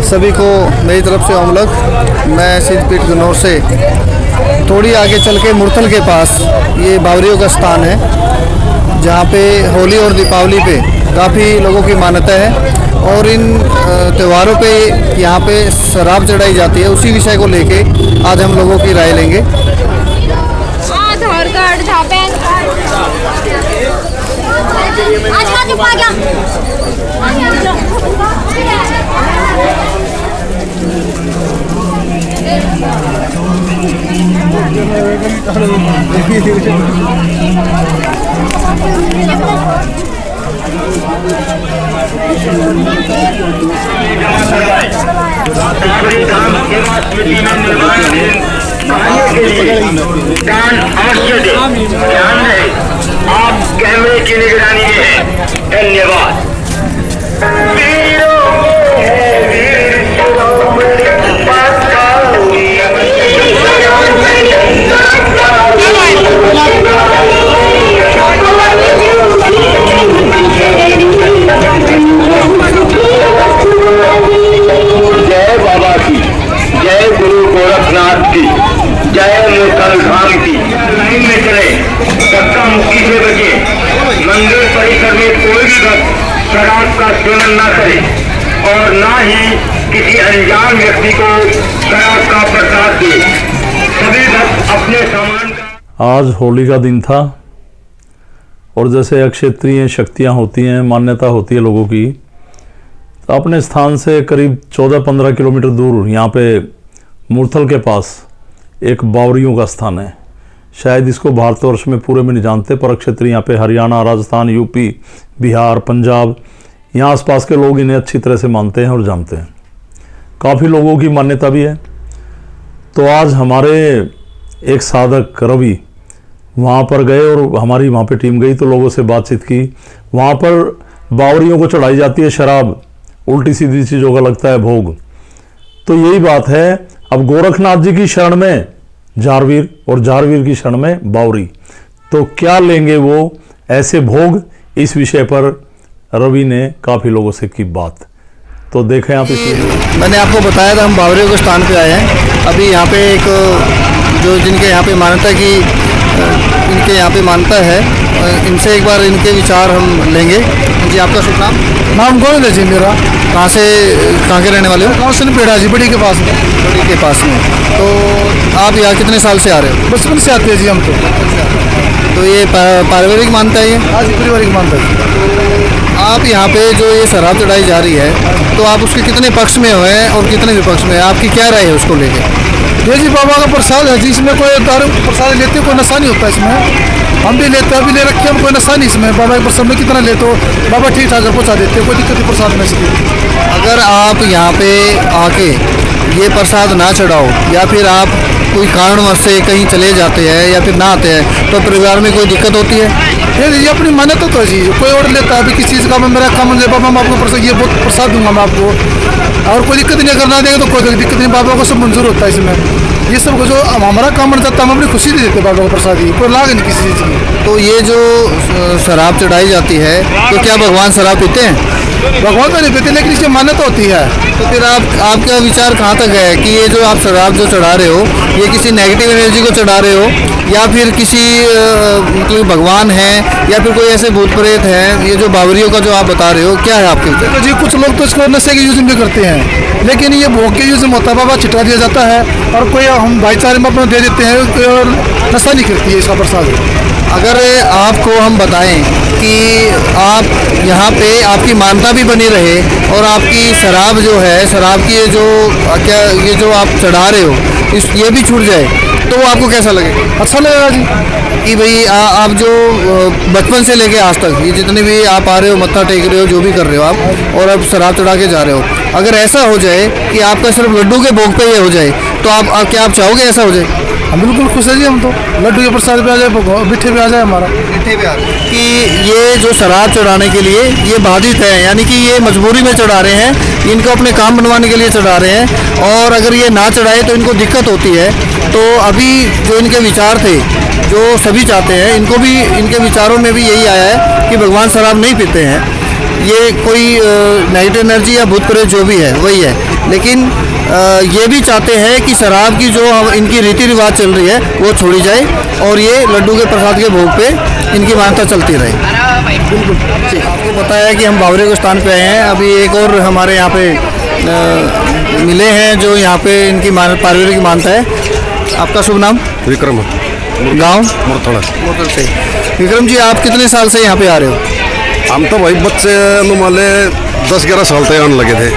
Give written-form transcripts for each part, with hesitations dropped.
सभी को मेरी तरफ से ओमलक। मैं सिद्धपीठ गन्नौर से थोड़ी आगे चल के मुरथल के पास ये बावरियों का स्थान है, जहाँ पे होली और दीपावली पे काफ़ी लोगों की मान्यता है और इन त्योहारों पे यहाँ पे शराब चढ़ाई जाती है। उसी विषय को लेके आज हम लोगों की राय लेंगे। आधार कार्ड था, पैन अवश्य दे। ध्यान रहे, आप कैमरे की निगरानी में हैं। धन्यवाद। जय बाबा की, जय गुरु गोरखनाथ की, जय मुरथल धाम की। लाइन में चले, धक्का मुक्की से बचे। मंदिर परिसर में कोई भी भक्त शराब का सेवन न करे और न ही किसी अनजान व्यक्ति को शराब का प्रसाद दे। सभी भक्त अपने सामान का। आज होली का दिन था और जैसे अक्षेत्रीय शक्तियाँ होती हैं, मान्यता होती है लोगों की, तो अपने स्थान से करीब 14-15 किलोमीटर दूर यहाँ पे मुरथल के पास एक बावरियों का स्थान है। शायद इसको भारतवर्ष में पूरे में नहीं जानते, पर क्षेत्र यहाँ पे हरियाणा, राजस्थान, यूपी, बिहार, पंजाब, यहाँ आसपास के लोग इन्हें अच्छी तरह से मानते हैं और जानते हैं। काफ़ी लोगों की मान्यता भी है। तो आज हमारे एक साधक रवि वहाँ पर गए और हमारी वहाँ पे टीम गई, तो लोगों से बातचीत की। वहाँ पर बावरियों को चढ़ाई जाती है शराब, उल्टी सीधी चीज़ों का लगता है भोग। तो यही बात है, अब गोरखनाथ जी की शरण में जारवीर और जारवीर की शरण में बावरी, तो क्या लेंगे वो ऐसे भोग, इस विषय पर रवि ने काफ़ी लोगों से की बात। तो देखें आप इसमें। मैंने आपको बताया था हम बावरियों के स्थान पे आए हैं। अभी यहाँ पे एक जो जिनके यहाँ पे मान्यता की इनके यहाँ पे मान्यता है, इनसे एक बार इनके विचार हम लेंगे। जी, आपका शुभ नाम? नाम गोविंद है जी मेरा। कहाँ के रहने वाले हो? गाँव से पेड़ा जी, बड़ी के पास में। बड़ी के पास में। तो आप यहाँ कितने साल से आ रहे हो? बचपन से आते हैं जी हम तो ये पारिवारिक मान्यता है ये? हाँ जी, पारिवारिक मानता है। आप यहाँ पे जो ये शराब चढ़ाई जा रही है, तो आप उसके कितने पक्ष में हुए और कितने विपक्ष में? आपकी क्या राय है उसको लेकर? ये जी बाबा का प्रसाद है जी, इसमें कोई दारू प्रसाद लेते कोई नशा नहीं होता इसमें। हम भी लेते हैं, अभी ले रखे हम, कोई नशा नहीं इसमें। बाबा के प्रसाद में कितना लेते हो, बाबा ठीक ठाक पहुँचा देते हैं, कोई दिक्कत नहीं प्रसाद में इसकी। अगर आप यहाँ पे आके ये प्रसाद ना चढ़ाओ या फिर आप कोई कारणवश से कहीं चले जाते हैं या फिर ना आते हैं, तो परिवार में कोई दिक्कत होती है? ये अपनी मान्यता तो है जी, कोई और लेता है अभी किसी चीज़ का, मेरा काम है बाबा मैं आपको प्रसाद, ये बहुत प्रसाद दूंगा मैं आपको, और कोई दिक्कत नहीं, करना देंगे तो कोई दिक्कत नहीं। बाबा को सब मंजूर होता है इसमें। ये सब को जो हमारा काम बन जाता है, हम अपनी खुशी दे देते बाबा को प्रसाद, ही कोई लाग नहीं किसी चीज़ की। तो ये जो शराब चढ़ाई जाती है, तो क्या भगवान शराब पीते हैं? भगवान तो नहीं पीते, लेकिन इसकी मान्यता होती है। तो फिर आपका विचार कहाँ तक है कि ये जो आप शराब जो चढ़ा रहे हो, ये किसी नेगेटिव एनर्जी को चढ़ा रहे हो या फिर किसी मतलब भगवान है या फिर कोई ऐसे भूत प्रेत हैं? ये जो बावरियों का जो आप बता रहे हो, क्या है आपके विचार? तो जी कुछ लोग तो इसको नशे के यूज भी करते हैं, लेकिन ये भोग के यूज में होता है। बाबा छिटा दिया जाता है और कोई हम भाईचारे में अपना दे देते हैं, कोई और नशा नहीं करती है इसका प्रसाद। अगर आपको हम बताएं कि आप यहाँ पे आपकी मान्यता भी बनी रहे और आपकी शराब जो है, शराब की ये जो आप चढ़ा रहे हो, ये भी छूट जाए, तो वो आपको कैसा लगेगा? अच्छा लगेगा जी कि भाई आप जो बचपन से लेके आज तक ये जितने भी आप आ रहे हो, मत्था टेक रहे हो, जो भी कर रहे हो आप, और अब शराब चढ़ा के जा रहे हो, अगर ऐसा हो जाए कि आपका सिर्फ लड्डू के भोग पे ये हो जाए, तो क्या आप चाहोगे ऐसा हो जाए? हम बिल्कुल खुश है जी, हम तो लड्डू के प्रसाद पे आ जाए, मिठे पे आ जाए हमारा। मिठे पे आ जाए कि ये जो शराब चढ़ाने के लिए ये बाधित है, यानी कि ये मजबूरी में चढ़ा रहे हैं, इनको अपने काम बनवाने के लिए चढ़ा रहे हैं, और अगर ये ना चढ़ाए तो इनको दिक्कत होती है। तो अभी जो इनके विचार थे, जो सभी चाहते हैं, इनको भी इनके विचारों में भी यही आया है कि भगवान शराब नहीं पीते हैं। ये कोई नेगेटिव एनर्जी या भूत प्रेत जो भी है वही है, लेकिन ये भी चाहते हैं कि शराब की जो इनकी रीति रिवाज चल रही है वो छोड़ी जाए और ये लड्डू के प्रसाद के भोग पे इनकी मान्यता चलती रहे। बिल्कुल ठीक। आपको बताया कि हम बावरे के स्थान पे आए हैं। अभी एक और हमारे यहाँ पे मिले हैं जो यहाँ पे इनकी पारिवारिक मान्यता है। आपका शुभ नाम? विक्रम, गांव? मुरथड़ा। मुरथल से। विक्रम जी, आप कितने साल से यहाँ पे आ रहे हो? हम तो भाई बच्चे अनुमाले 10-11 साल तक आने लगे थे,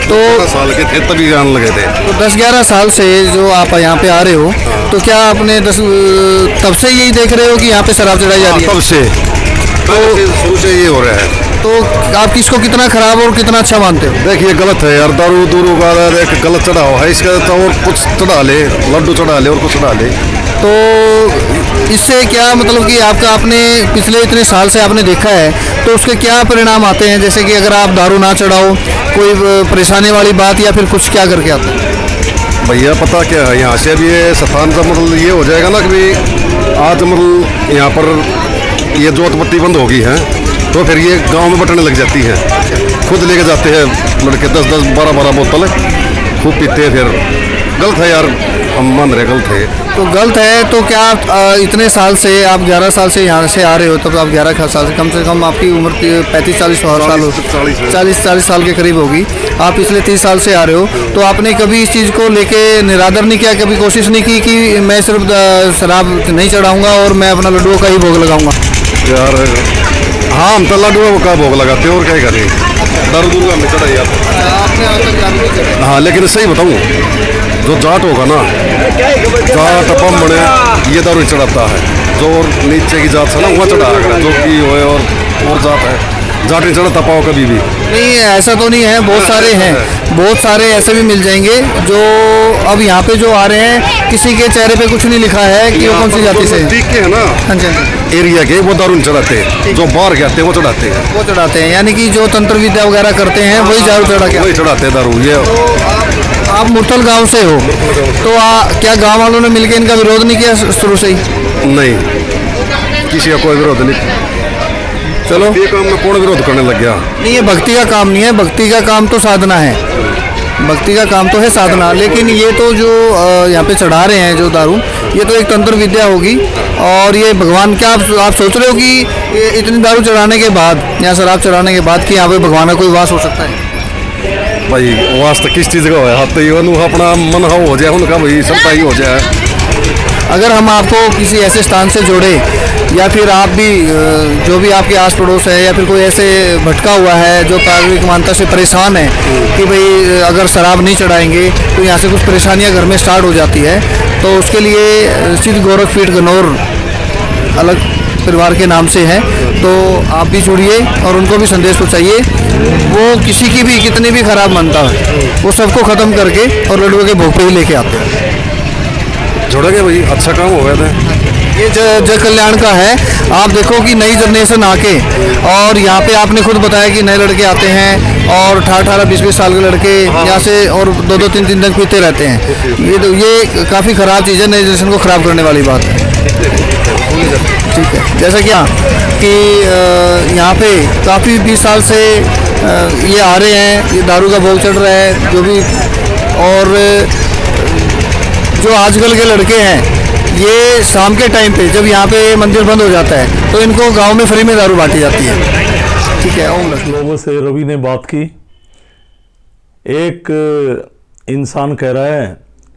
तो 10 साल के थे तभी आने लगे थे। तो 10-11 साल से जो आप यहाँ पे आ रहे हो, तो क्या आपने तब से यही देख रहे हो कि यहाँ पे शराब चढ़ाई जा रही है? तब से तो शुरू से ये हो रहा है। तो आप किसको कितना खराब और कितना अच्छा मानते हो? देखिए गलत है यार, दारू दूरू का एक गलत चढ़ावा है इसका, तो और कुछ चढ़ा ले, लड्डू चढ़ा ले और कुछ चढ़ा ले। तो इससे क्या मतलब कि आपने पिछले इतने साल से आपने देखा है, तो उसके क्या परिणाम आते हैं? जैसे कि अगर आप दारू ना चढ़ाओ, कोई परेशानी वाली बात या फिर कुछ क्या करके आते हैं? भैया पता क्या है, यहाँ से अब ये स्थान का मतलब ये हो जाएगा ना कि आज मतलब यहाँ पर ये जोत बत्ती बंद होगी है, तो फिर ये गांव में बटने लग जाती है। खुद लेके जाते हैं लड़के 10-10, 12-12 बोतल खूब पीते हैं। फिर गलत है यार, हम मान रहे गलत है। तो गलत है तो क्या इतने साल से आप 11 साल से यहाँ से आ रहे हो, तब आप 11 साल से कम आपकी उम्र 35-40 साल हो, 40 साल के करीब होगी। आप पिछले 30 साल से आ रहे हो, तो आपने कभी इस चीज़ को लेके निरादर नहीं किया? कभी कोशिश नहीं की कि मैं सिर्फ शराब नहीं चढ़ाऊँगा और मैं अपना लड्डुओं का ही भोग लगाऊँगा? यार हाँ, हम तो लड्डुओं का भोग लगाते हैं और क्या करें, दारू दूर का चढ़ा यार। हाँ लेकिन सही बताऊँ, जो जाट होगा ना, जाट बम बड़े ये दारू चढ़ाता है, जो नीचे की जात है ना वह चढ़ाएगा, जो की हो और जात है, जाट नहीं चढ़ाता पाओ कभी भी। नहीं ऐसा तो नहीं है, बहुत सारे हैं, बहुत सारे ऐसे भी मिल जाएंगे जो अब यहाँ पे जो आ रहे हैं, किसी के चेहरे पे कुछ नहीं लिखा है कि वो कौन सी जाति से ठीक है ना। हाँ जी, एरिया के वो दारू नहीं चढ़ाते हैं, जो बाहर के आते हैं वो चढ़ाते हैं। वो चढ़ाते हैं, यानी कि जो तंत्र विद्या वगैरह करते हैं वही दारू चढ़ा के वही चढ़ाते हैं दारू। ये आप मुरथल गांव से हो, तो क्या गांव वालों ने मिलकर इनका विरोध नहीं किया शुरू से ही? नहीं, किसी का कोई विरोध नहीं। चलो ये काम में कौन विरोध करने लग गया? नहीं, ये भक्ति का काम नहीं है, भक्ति का काम तो साधना है, भक्ति का काम तो है साधना। लेकिन ये तो जो यहाँ पे चढ़ा रहे हैं जो दारू, ये तो एक तंत्र विद्या होगी। और ये भगवान, क्या आप सोच रहे हो कि इतनी दारू चढ़ाने के बाद या शराब चढ़ाने के बाद कि यहाँ पे भगवान का कोई वास हो सकता है? भाई वास तो किस चीज़ का हो हाथ, तो अपना मन हो जाए उनका, भाई सबका ही हो जाए। अगर हम आपको किसी ऐसे स्थान से जोड़े, या फिर आप भी जो भी आपके आस पड़ोस है, या फिर कोई ऐसे भटका हुआ है जो पारिवारिक मान्यता से परेशान है कि भाई अगर शराब नहीं चढ़ाएंगे तो यहाँ से कुछ परेशानियाँ घर में स्टार्ट हो जाती है, तो उसके लिए सिद्ध गोरखपीठ गनौर अलग परिवार के नाम से है, तो आप भी जुड़िए और उनको भी संदेश पहुँचाइए। वो किसी की भी कितनी भी खराब मानता है, वो सबको ख़त्म करके और लड्डुओं के भोग पे ही लेके आते हैं। जुड़ेंगे भाई, अच्छा काम हो गया था। ये जय कल्याण का है। आप देखो कि नई जनरेशन आके, और यहाँ पे आपने खुद बताया कि नए लड़के आते हैं और 18-18, 20-20 साल के लड़के यहाँ से और 2-2, 3-3 दिन पीते रहते हैं। ये काफ़ी ख़राब चीज़ है, नई जनरेशन को ख़राब करने वाली बात है। ठीक है, जैसा कि यहाँ पे काफ़ी 20 साल से ये आ रहे हैं, ये दारू का भोग चढ़ रहा है जो भी। और जो आजकल के लड़के हैं, ये शाम के टाइम पे जब यहाँ पे मंदिर बंद हो जाता है तो इनको गांव में फ्री में दारू बांटी जाती है। ठीक है, ओम लक्ष्मी। लोगों से रवि ने बात की। एक इंसान कह रहा है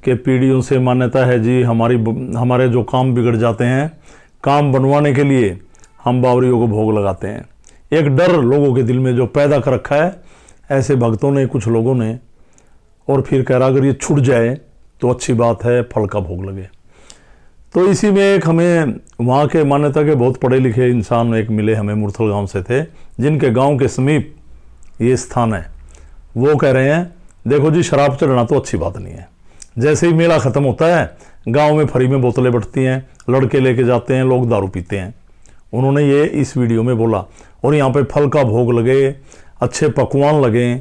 कि पीढ़ियों से मान्यता है जी, हमारे जो काम बिगड़ जाते हैं, काम बनवाने के लिए हम बावरियों को भोग लगाते हैं। एक डर लोगों के दिल में जो पैदा कर रखा है ऐसे भक्तों ने, कुछ लोगों ने। और फिर कह रहा अगर ये छूट जाए तो अच्छी बात है, फल का भोग लगे। तो इसी में एक हमें वहाँ के मान्यता के बहुत पढ़े लिखे इंसान एक मिले हमें, मुरथल गांव से थे, जिनके गांव के समीप ये स्थान है। वो कह रहे हैं देखो जी, शराब चढ़ना तो अच्छी बात नहीं है। जैसे ही मेला ख़त्म होता है, गांव में फ्री में बोतलें बटती हैं, लड़के लेके जाते हैं, लोग दारू पीते हैं। उन्होंने ये इस वीडियो में बोला। और यहाँ पे फल का भोग लगे, अच्छे पकवान लगे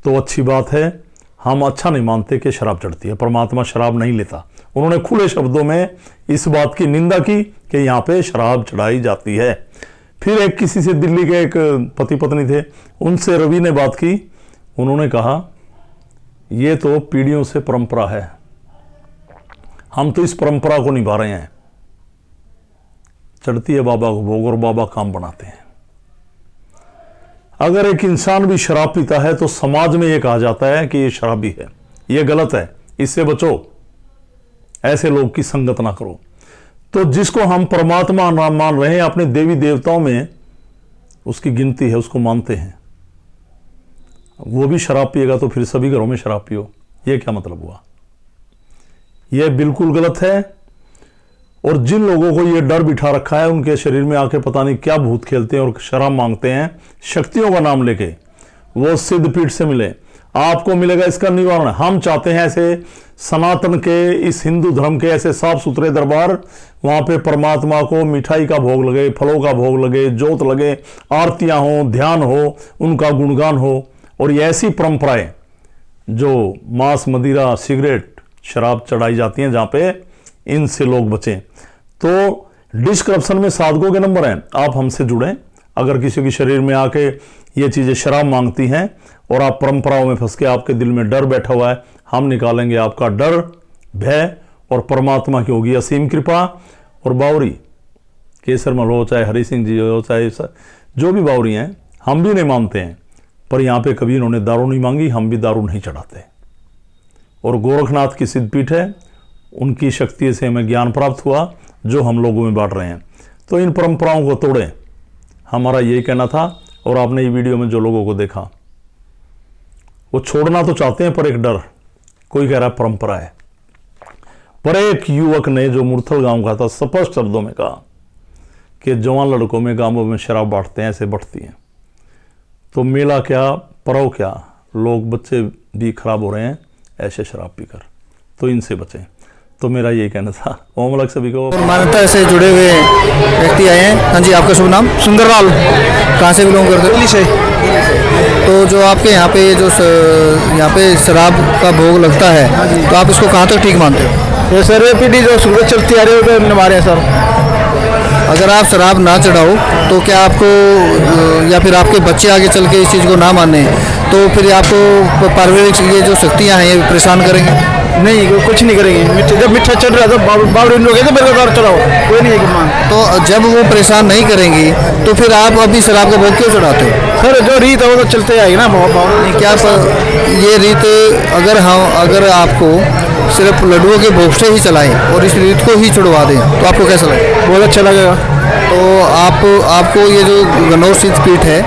तो अच्छी बात है। हम अच्छा नहीं मानते कि शराब चढ़ती है, परमात्मा शराब नहीं लेता। उन्होंने खुले शब्दों में इस बात की निंदा की कि यहाँ पे शराब चढ़ाई जाती है। फिर एक किसी से, दिल्ली के एक पति पत्नी थे, उनसे रवि ने बात की। उन्होंने कहा ये तो पीढ़ियों से परंपरा है, हम तो इस परंपरा को निभा रहे हैं। चढ़ती है बाबा को भोग और बाबा काम बनाते हैं। अगर एक इंसान भी शराब पीता है तो समाज में यह कहा जाता है कि ये शराबी है, ये गलत है, इससे बचो, ऐसे लोग की संगत ना करो। तो जिसको हम परमात्मा मान रहे हैं, अपने देवी देवताओं में उसकी गिनती है, उसको मानते हैं, वो भी शराब पिएगा तो फिर सभी घरों में शराब पियो, ये क्या मतलब हुआ? यह बिल्कुल गलत है। और जिन लोगों को यह डर बिठा रखा है, उनके शरीर में आके पता नहीं क्या भूत खेलते हैं और शराब मांगते हैं शक्तियों का नाम लेके, वो सिद्ध पीठ से मिले, आपको मिलेगा इसका निवारण। हम चाहते हैं ऐसे सनातन के, इस हिंदू धर्म के ऐसे साफ सुथरे दरबार, वहां पे परमात्मा को मिठाई का भोग लगे, फलों का भोग लगे, जोत लगे, आरतियां हो, ध्यान हो, उनका गुणगान हो। और ये ऐसी परंपराएं जो मांस, मदिरा, सिगरेट, शराब चढ़ाई जाती हैं, जहां पे इनसे लोग बचें। तो डिस्क्रिप्शन में साधकों के नंबर हैं, आप हमसे जुड़ें। अगर किसी के शरीर में आके ये चीजें शराब मांगती हैं और आप परंपराओं में फंस के, आपके दिल में डर बैठा हुआ है, हम निकालेंगे आपका डर, भय, और परमात्मा की होगी असीम कृपा। और बावरी केसर मल हो, चाहे हरि सिंह जी हो, चाहे जो भी बावरी हैं, हम भी नहीं मानते हैं, पर यहाँ पे कभी इन्होंने दारू नहीं मांगी, हम भी दारू नहीं चढ़ाते। और गोरखनाथ की सिद्धपीठ है, उनकी शक्ति से हमें ज्ञान प्राप्त हुआ जो हम लोगों में बांट रहे हैं। तो इन परंपराओं को तोड़ें, हमारा यही कहना था। और आपने ये वीडियो में जो लोगों को देखा, वो छोड़ना तो चाहते हैं, पर एक डर, कोई कह रहा है परंपरा है। पर एक युवक ने जो मुरथल गांव का था, स्पष्ट शब्दों में कहा कि जवान लड़कों में गांवों में शराब बांटते हैं, ऐसे बढ़ती हैं। तो मेला क्या, पर्व क्या, लोग, बच्चे भी खराब हो रहे हैं ऐसे शराब पीकर, तो इनसे बचें। तो मेरा यही कहना था। ओम अलग सभी को। मान्यता से जुड़े हुए व्यक्ति आए हैं। हाँ जी, आपका शुभ नाम? सुंदरलाल। कहाँ से बिलोंग करते हो? दिल्ली से। तो जो आपके यहाँ पे यहाँ पे शराब का भोग लगता है, तो आप इसको कहाँ तक ठीक मानते हो? ये सर पीढ़ी जो शुरू से चलती आ रही है, तो निभा रहे हैं सर। अगर आप शराब ना चढ़ाओ तो क्या आपको, या फिर आपके बच्चे आगे चल के इस चीज़ को ना माने, तो फिर आपको पारिवारिक ये जो शक्तियाँ हैं ये परेशान करेंगे? नहीं, कुछ नहीं करेंगे। जब मिठा चढ़ रहा था, बावड़ी लोग कहते मेरे को चढ़ाओ, कोई नहीं है कि मान। तो जब वो परेशान नहीं करेंगी तो फिर आप अभी शराब का भोग क्यों चढ़ाते हो? सर जो रीत है वो तो चलते आएगी ना। नहीं, क्या ये रीत, अगर आपको सिर्फ लड्डुओं के भोग से ही चलाएं और इस रीत को ही छुड़वा दें, तो आपको कैसा लगेगा? बहुत अच्छा लगेगा। तो आपको ये जो गन्नौर सिद्धपीठ है,